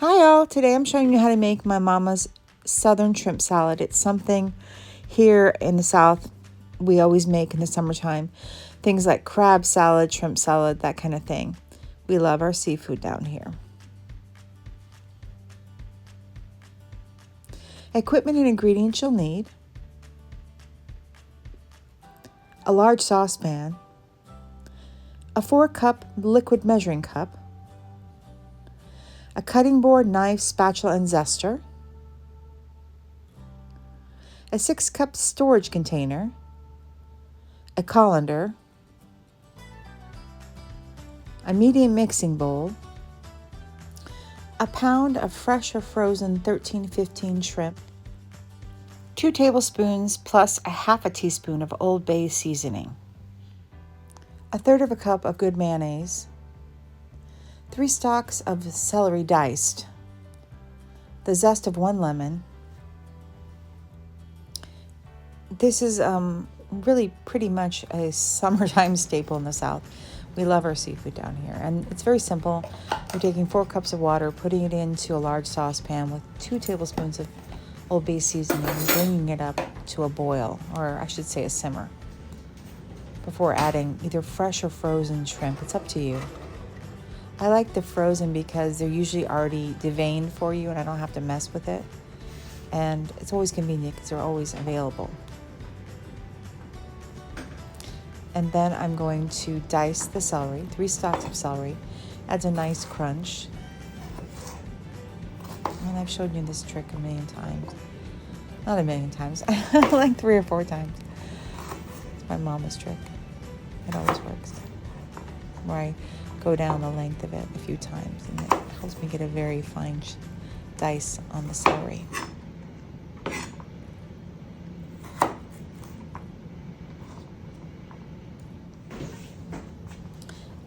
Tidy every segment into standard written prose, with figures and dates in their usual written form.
Hi all, today I'm showing you how to make my mama's southern shrimp salad. It's something here in the South we always make in the summertime. Things like crab salad, shrimp salad, that kind of thing. We love our seafood down here. Equipment and ingredients you'll need: a large saucepan, a 4-cup liquid measuring cup, a cutting board, knife, spatula, and zester, a 6-cup storage container, a colander, a medium mixing bowl, a pound of fresh or frozen 13-15 shrimp, 2 tablespoons plus a half a teaspoon of Old Bay seasoning, a third of a cup of good mayonnaise, 3 stalks of celery diced, the zest of 1 lemon. This is really pretty much a summertime staple in the South. We love our seafood down here, and it's very simple. You're taking 4 cups of water, putting it into a large saucepan with 2 tablespoons of Old Bay seasoning, and bringing it up to a boil, or I should say a simmer, before adding either fresh or frozen shrimp. It's up to you. I like the frozen because they're usually already deveined for you and I don't have to mess with it. And it's always convenient because they're always available. And then I'm going to dice the celery. 3 stalks of celery adds a nice crunch. And I've showed you this trick a million times. Not a million times, like 3 or 4 times. It's my mama's trick. It always works. Where I go down the length of it a few times, and it helps me get a very fine dice on the celery.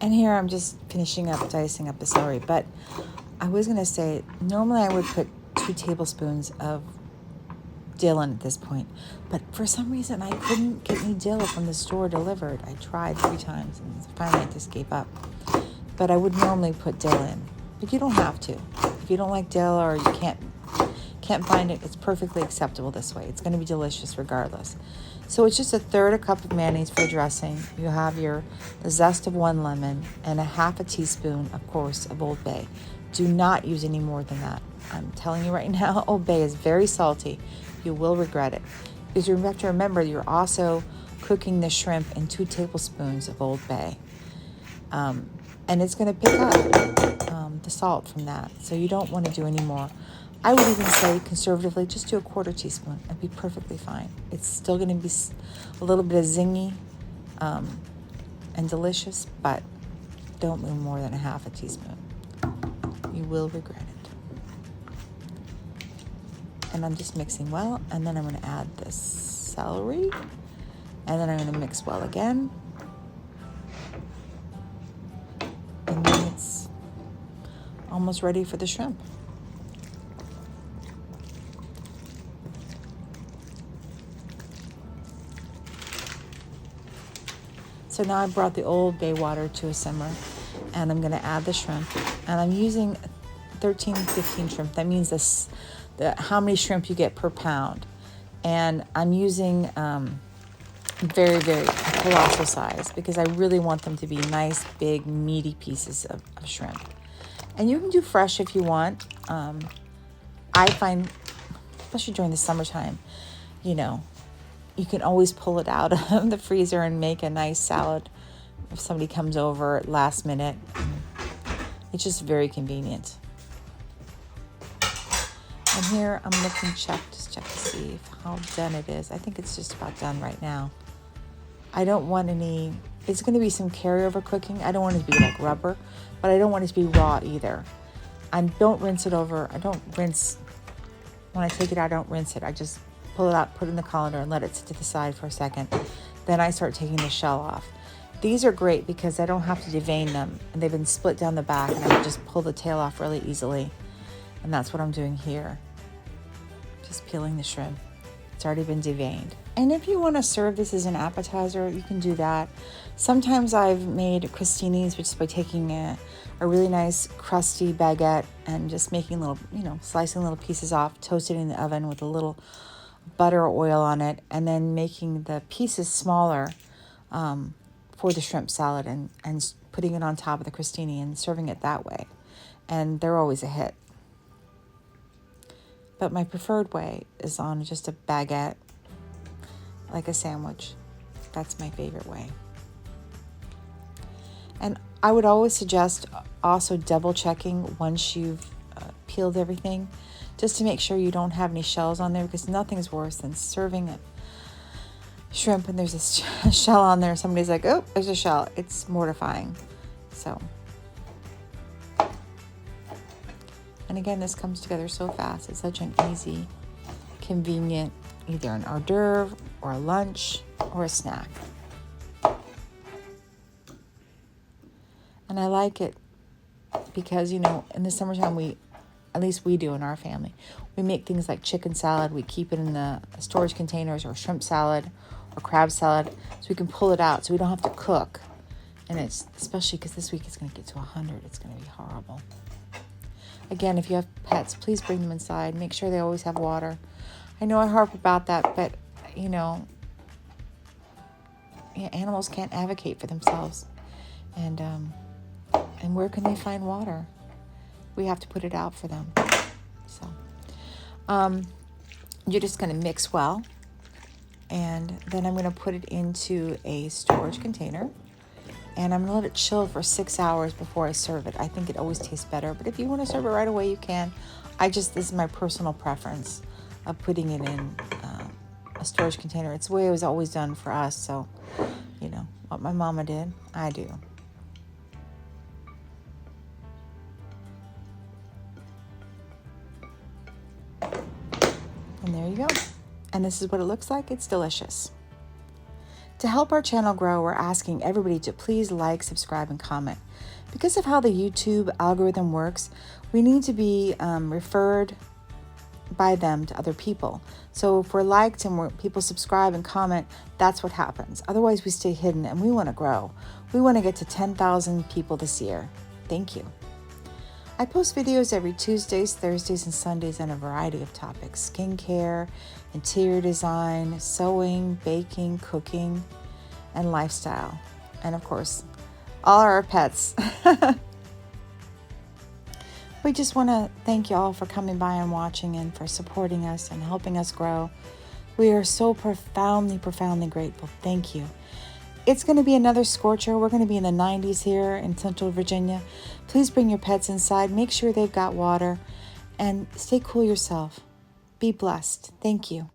And here I'm just finishing up dicing up the celery, but I was going to say, normally I would put 2 tablespoons of dill in at this point, but for some reason I couldn't get any dill from the store delivered. I tried 3 times and finally I just gave up. But I would normally put dill in, but you don't have to. If you don't like dill or you can't find it, it's perfectly acceptable this way. It's going to be delicious regardless. So it's just a third a cup of mayonnaise for dressing. You have the zest of 1 lemon and a half a teaspoon, of course, of Old Bay. Do not use any more than that. I'm telling you right now, Old Bay is very salty. You will regret it. Because you have to remember, you're also cooking the shrimp in 2 tablespoons of Old Bay. And it's going to pick up the salt from that. So you don't want to do any more. I would even say, conservatively, just do a 1/4 teaspoon. It'd be perfectly fine. It's still going to be a little bit of zingy and delicious, but don't move more than a half a teaspoon. You will regret it. And I'm just mixing well, and then I'm going to add the celery, and then I'm going to mix well again. And then it's almost ready for the shrimp. So now I brought the Old Bay water to a simmer, and I'm going to add the shrimp. And I'm using 13-15 shrimp. That means how many shrimp you get per pound. And I'm using very, very colossal size because I really want them to be nice, big, meaty pieces of shrimp. And you can do fresh if you want. I find, especially during the summertime, you can always pull it out of the freezer and make a nice salad if somebody comes over at last minute. It's just very convenient. And here I'm looking, check to see how done it is. I think it's just about done right now. I don't want it's going to be some carryover cooking. I don't want it to be like rubber, but I don't want it to be raw either. And don't rinse it over. When I take it out, I don't rinse it. I just pull it out, put it in the colander, and let it sit to the side for a second. Then I start taking the shell off. These are great because I don't have to devein them, and they've been split down the back, and I can just pull the tail off really easily. And that's what I'm doing here. Just peeling the shrimp. It's already been deveined. And if you want to serve this as an appetizer, you can do that. Sometimes I've made crostinis, which is by taking a a really nice crusty baguette and just making little, slicing little pieces off, toasting it in the oven with a little butter or oil on it, and then making the pieces smaller for the shrimp salad and putting it on top of the crostini and serving it that way. And they're always a hit. But my preferred way is on just a baguette, like a sandwich. That's my favorite way. And I would always suggest also double checking once you've peeled everything, just to make sure you don't have any shells on there, because nothing's worse than serving a shrimp and there's a shell on there. Somebody's like, oh, there's a shell. It's mortifying. So, and again, this comes together so fast. It's such an easy, convenient, either an hors d'oeuvre or a lunch or a snack. And I like it because, in the summertime, at least we do in our family, we make things like chicken salad. We keep it in the storage containers, or shrimp salad or crab salad, so we can pull it out so we don't have to cook. And it's, especially because this week it's going to get to 100. It's going to be horrible. Again, if you have pets, please bring them inside. Make sure they always have water. I know I harp about that, but, animals can't advocate for themselves. And where can they find water? We have to put it out for them. So, you're just going to mix well. And then I'm going to put it into a storage container. And I'm going to let it chill for 6 hours before I serve it. I think it always tastes better. But if you want to serve it right away, you can. This is my personal preference of putting it in a storage container. It's the way it was always done for us. So, what my mama did, I do. And there you go. And this is what it looks like. It's delicious. To help our channel grow, we're asking everybody to please like, subscribe, and comment. Because of how the YouTube algorithm works, we need to be referred by them to other people. So if we're liked and people subscribe and comment, that's what happens. Otherwise, we stay hidden, and we want to grow. We want to get to 10,000 people this year. Thank you. I post videos every Tuesdays, Thursdays, and Sundays on a variety of topics: skincare, interior design, sewing, baking, cooking, and lifestyle. And of course, all our pets. We just want to thank you all for coming by and watching, and for supporting us and helping us grow. We are so profoundly, profoundly grateful. Thank you. It's going to be another scorcher. We're going to be in the 90s here in Central Virginia. Please bring your pets inside. Make sure they've got water. And stay cool yourself. Be blessed. Thank you.